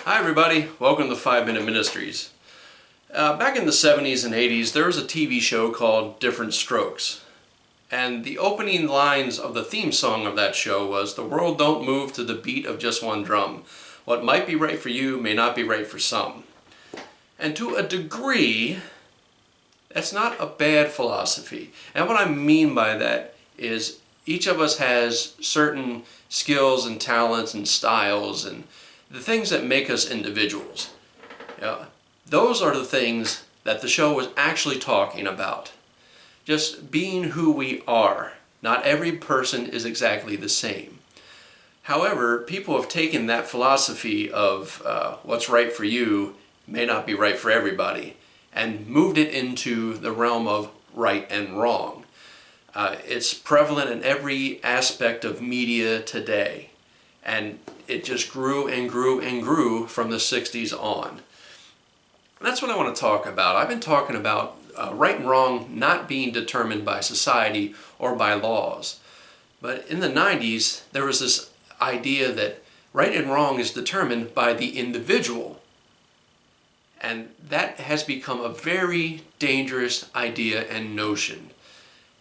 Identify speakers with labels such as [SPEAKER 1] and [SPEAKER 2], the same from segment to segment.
[SPEAKER 1] Hi everybody, welcome to 5 Minute Ministries. Back in the 70s and 80s, there was a TV show called Different Strokes. And the opening lines of the theme song of that show was, "The world don't move to the beat of just one drum. What might be right for you may not be right for some." And to a degree, that's not a bad philosophy. And what I mean by that is each of us has certain skills and talents and styles and the things that make us individuals. Those are the things that the show was actually talking about. Just being who we are. Not every person is exactly the same. However, people have taken that philosophy of what's right for you may not be right for everybody and moved it into the realm of right and wrong. It's prevalent in every aspect of media today. And it just grew and grew and grew from the 60s on. And that's what I want to talk about. I've been talking about right and wrong not being determined by society or by laws. But in the 90s, there was this idea that right and wrong is determined by the individual. And that has become a very dangerous idea and notion.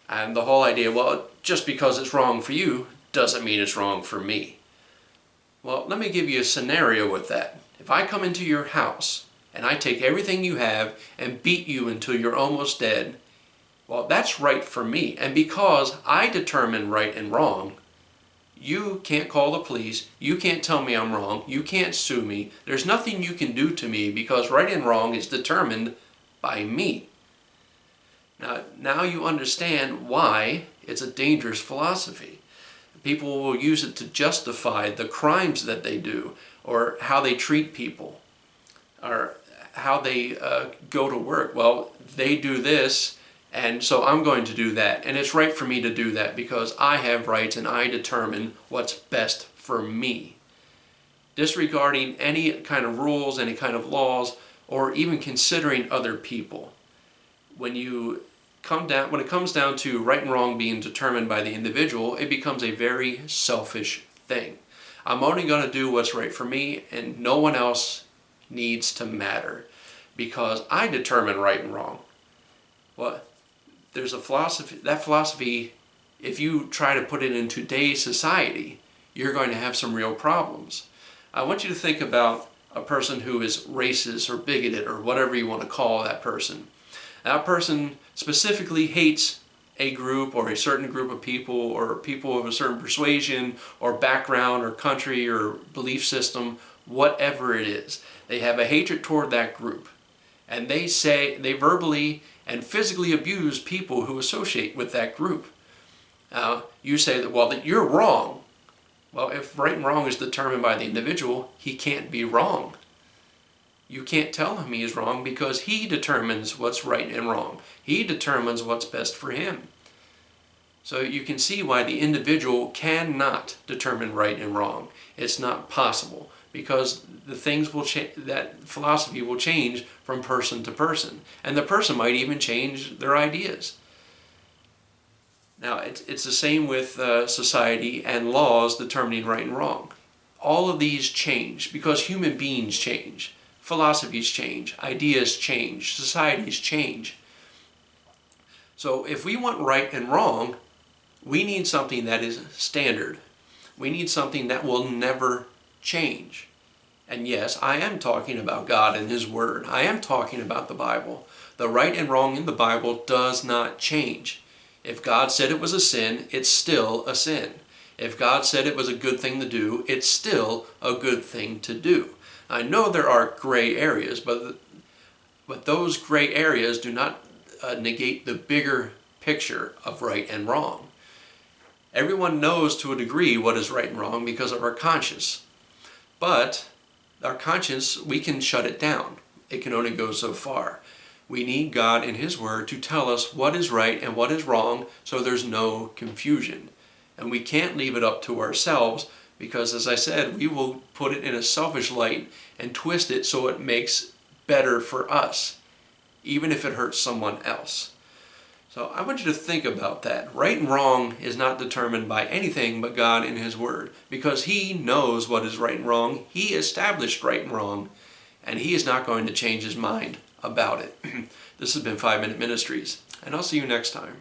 [SPEAKER 1] And the whole idea, well, just because it's wrong for you doesn't mean it's wrong for me. Well, let me give you a scenario with that. If I come into your house and I take everything you have and beat you until you're almost dead, well, that's right for me. And because I determine right and wrong, you can't call the police, you can't tell me I'm wrong, you can't sue me. There's nothing you can do to me because right and wrong is determined by me. Now you understand why it's a dangerous philosophy. People will use it to justify the crimes that they do, or how they treat people, or how they go to work. Well, they do this, and so I'm going to do that. And it's right for me to do that because I have rights and I determine what's best for me. Disregarding any kind of rules, any kind of laws, or even considering other people. When it comes down to right and wrong being determined by the individual, it becomes a very selfish thing. I'm only going to do what's right for me, and no one else needs to matter because I determine right and wrong. Well, there's a philosophy, that philosophy, if you try to put it in today's society, you're going to have some real problems. I want you to think about a person who is racist or bigoted or whatever you want to call that person. That person specifically hates a group or a certain group of people or people of a certain persuasion or background or country or belief system, whatever it is. They have a hatred toward that group. And they verbally and physically abuse people who associate with that group. You say that you're wrong. Well, if right and wrong is determined by the individual, he can't be wrong. You can't tell him he is wrong because he determines what's right and wrong. He determines what's best for him. So you can see why the individual cannot determine right and wrong. It's not possible because the things will that philosophy will change from person to person. And the person might even change their ideas. Now, it's the same with society and laws determining right and wrong. All of these change because human beings change. Philosophies change, ideas change, societies change. So if we want right and wrong, we need something that is standard. We need something that will never change. And yes, I am talking about God and His Word. I am talking about the Bible. The right and wrong in the Bible does not change. If God said it was a sin, it's still a sin. If God said it was a good thing to do, it's still a good thing to do. I know there are gray areas, but those gray areas do not negate the bigger picture of right and wrong. Everyone knows to a degree what is right and wrong because of our conscience. But our conscience, we can shut it down. It can only go so far. We need God and His Word to tell us what is right and what is wrong so there's no confusion. And we can't leave it up to ourselves because, as I said, we will put it in a selfish light and twist it so it makes better for us, even if it hurts someone else. So I want you to think about that. Right and wrong is not determined by anything but God and His Word, because He knows what is right and wrong. He established right and wrong, and He is not going to change His mind about it. This has been 5 Minute Ministries, and I'll see you next time.